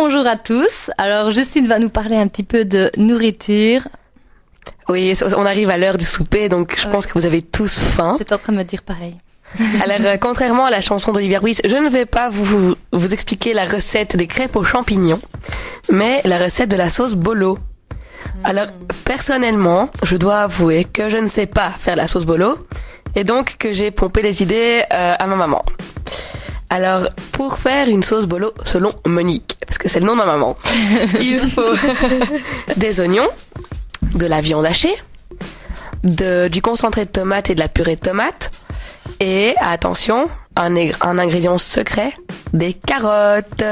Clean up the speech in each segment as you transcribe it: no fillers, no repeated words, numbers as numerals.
bonjour à tous. Alors Justine va nous parler un petit peu de nourriture. Oui, on arrive à l'heure du souper, donc je pense que vous avez tous faim. J'étais en train de me dire pareil. Alors, contrairement à la chanson d'Olivia Ruiz, je ne vais pas vous expliquer la recette des crêpes aux champignons, mais la recette de la sauce bolo. Alors, personnellement, je dois avouer que je ne sais pas faire la sauce bolo, et donc que j'ai pompé des idées à ma maman. Alors, pour faire une sauce bolo selon Monique, parce que c'est le nom de ma maman, il faut des oignons, de la viande hachée, du concentré de tomate et de la purée de tomate, et attention, un ingrédient secret, des carottes.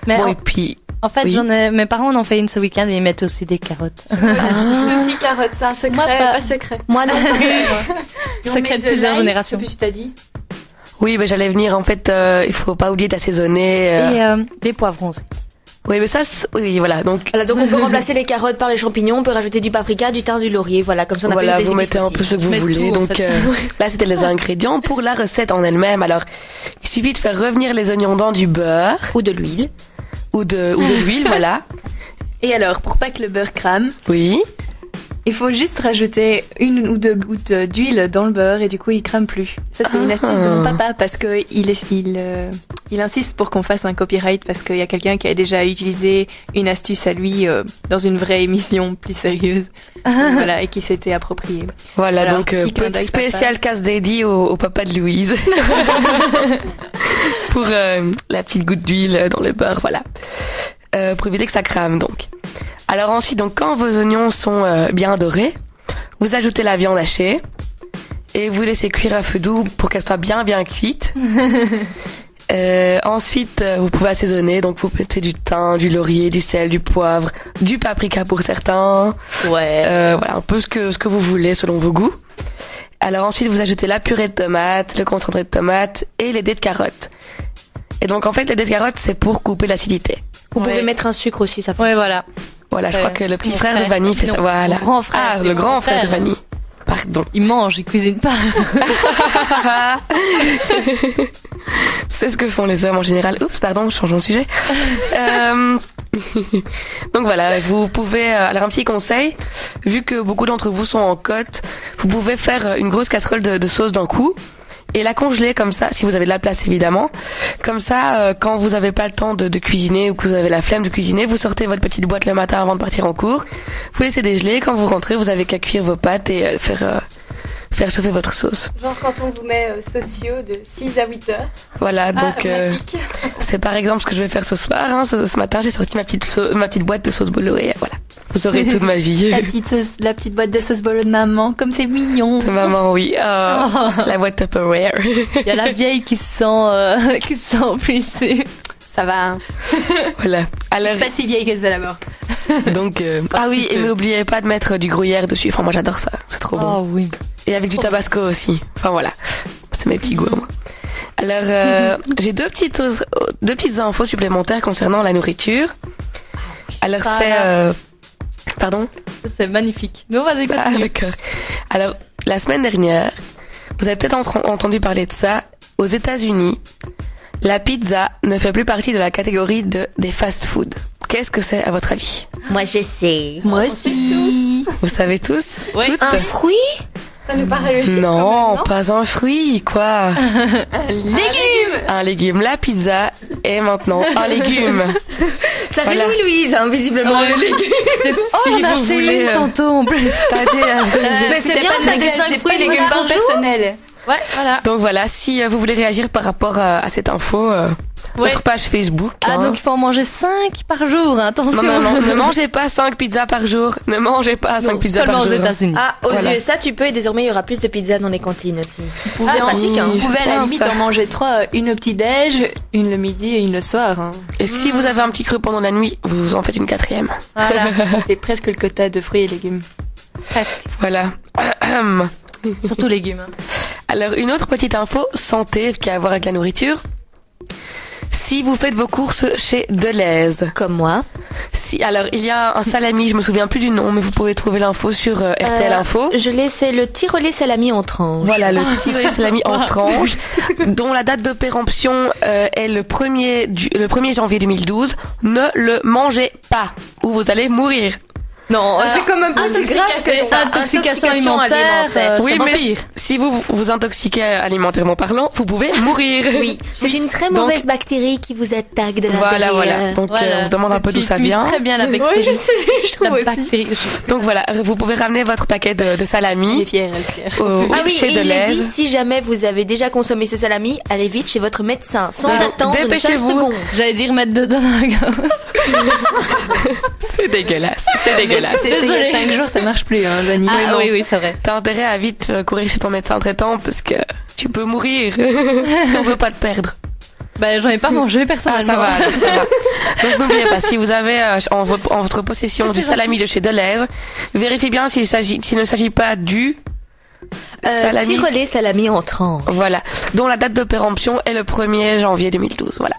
Mais bon, et puis... En fait, oui. mes parents en ont fait une ce week-end et ils mettent aussi des carottes. C'est aussi carottes, c'est un secret, Moi, pas secret. Moi non plus. Secret de plusieurs générations. Je sais plus si t'as dit. Oui, mais j'allais venir, en fait, il faut pas oublier d'assaisonner. Et des poivrons aussi. Oui, mais ça, oui, voilà. Donc on peut remplacer les carottes par les champignons, on peut rajouter du paprika, du thym, du laurier, voilà, comme ça on appelle des vous épices mettez un peu ce que vous voulez. tout, en Donc fait. là, c'était les ingrédients pour la recette en elle-même. Alors, il suffit de faire revenir les oignons dans du beurre ou de l'huile. ou de l'huile, voilà. Et alors, pour pas que le beurre crame, Oui. il faut juste rajouter 1 ou 2 gouttes d'huile dans le beurre et du coup il crame plus. Ça c'est une astuce de mon papa parce que il insiste pour qu'on fasse un copyright parce qu'il y a quelqu'un qui a déjà utilisé une astuce à lui dans une vraie émission plus sérieuse. Donc, voilà, et qui s'était approprié. Voilà, Alors, donc petit clin petit d'œil, spécial casse dédié au papa de Louise. Pour la petite goutte d'huile dans le beurre, voilà. Pour éviter que ça crame, donc. Alors ensuite, donc quand vos oignons sont bien dorés, vous ajoutez la viande hachée et vous laissez cuire à feu doux pour qu'elle soit bien cuite. Ensuite, vous pouvez assaisonner, donc vous mettez du thym, du laurier, du sel, du poivre, du paprika pour certains. Ouais. Voilà, un peu ce que vous voulez selon vos goûts. Alors ensuite, vous ajoutez la purée de tomate, le concentré de tomate et les dés de carottes. Et donc en fait, les dés de carottes, c'est pour couper l'acidité. Vous pouvez mettre un sucre aussi, ça fait. Ouais, voilà. Voilà, je crois que le petit mon frère de Vanille fait ça. Non, Voilà. mon grand frère. Ah, c'est le mon grand frère de Vanille. Pardon. Il mange, il cuisine pas. C'est ce que font les hommes en général. Oups, pardon, changeons de sujet. Donc voilà, vous pouvez... alors un petit conseil, vu que beaucoup d'entre vous sont en côte, vous pouvez faire une grosse casserole de sauce d'un coup et la congeler comme ça, si vous avez de la place évidemment. Comme ça, quand vous avez pas le temps de cuisiner ou que vous avez la flemme de cuisiner, vous sortez votre petite boîte le matin avant de partir en cours, vous laissez dégeler, quand vous rentrez, vous avez qu'à cuire vos pâtes et faire chauffer votre sauce. Genre quand on vous met sociaux de 6 à 8 heures. Voilà, donc c'est par exemple ce que je vais faire ce soir. Hein. Ce matin, j'ai sorti ma petite boîte de sauce bolo et voilà, vous aurez toute ma vie. La petite boîte de sauce bolo de maman, comme c'est mignon. De maman, oui. La boîte Tupperware. Il y a la vieille qui se sent emplissée. Ça va. Hein. Voilà. Alors, Pas si vieille que ça d'abord. donc ah oui, et n'oubliez pas de mettre du gruyère dessus. Enfin, moi j'adore ça, c'est trop bon. Oh oui. Et avec du tabasco aussi. Enfin voilà, c'est mes petits goûts à moi. Alors j'ai deux petites infos supplémentaires concernant la nourriture. Alors c'est pardon. C'est magnifique. Mais on va Ah continuer. d'accord. Alors la semaine dernière, vous avez peut-être entendu parler de ça. Aux États-Unis, la pizza ne fait plus partie de la catégorie des fast-food. Qu'est-ce que c'est à votre avis? Moi je sais. Moi aussi. Vous savez tous? Oui. Toutes? Un fruit? Ça nous paraît logique. Non, quand pas un fruit, quoi. Légumes. Un légume. La pizza est maintenant un légume. Ça Voilà. réjouit Louise, hein, visiblement, le légume. Oh, Si on a vous acheté voulez, une tantôt en plus. Mais c'est bien, t'as des 5 fruits et légumes par jour. personnel. Ouais, voilà. Donc voilà, si vous voulez réagir par rapport à cette info, notre page Facebook. Ah, donc il faut en manger 5 par jour, hein, attention. Non, ne mangez pas 5 pizzas par jour. Ne mangez pas 5 Non, pizzas seulement par aux jour. États-Unis. Ah, aux Voilà. USA, tu peux, et désormais, il y aura plus de pizzas dans les cantines aussi. Vous pouvez, pratique, hein. vous pouvez à la pense, limite ça. en manger 3, une au petit-déj, une le midi et une le soir. Hein. Et si vous avez un petit creux pendant la nuit, vous en faites une 4e. Voilà. C'est presque le quota de fruits et légumes. Presque. Voilà. Surtout légumes. hein. Alors, une autre petite info santé qui a à voir avec la nourriture. Si vous faites vos courses chez Deleuze, Comme moi. Alors, il y a un salami, je me souviens plus du nom, mais vous pouvez trouver l'info sur RTL Info. Je l'ai, c'est le tyrolais salami en tranches. Voilà, le tyrolais salami en tranches, dont la date de péremption est le 1er janvier 2012. Ne le mangez pas, ou vous allez mourir. Non, c'est comme un peu c'est grave, c'est ça, intoxication alimentaire. Oui, mais si vous vous intoxiquez alimentairement parlant, vous pouvez mourir. Oui, c'est une très mauvaise bactérie qui vous attaque de l'intérieur. Voilà. Donc on se demande un peu d'où ça vient. Très bien la bactérie. Oui, je sais, je trouve aussi. Bactérie. Donc voilà, vous pouvez ramener votre paquet de salami. Elle est fière. Chez et il Deleuze. dit, si jamais vous avez déjà consommé ce salami, allez vite chez votre médecin, sans attendre une seule dépêchez-vous. seconde. J'allais dire mettre dedans dans la gueule. C'est dégueulasse. C'est dégueulasse. C'était il y a 5 jours, ça marche plus, hein, Vanille. Ah oui, c'est vrai. T'as intérêt à vite courir chez ton médecin traitant parce que tu peux mourir. On veut pas te perdre. Bah, j'en ai pas mangé personnellement. Ça va. Donc n'oubliez pas, si vous avez en votre possession du salami de chez Deleuze, vérifiez bien s'il ne s'agit pas du salami. Tyrolais salami en tranches. Voilà, dont la date de péremption est le 1er janvier 2012. Voilà.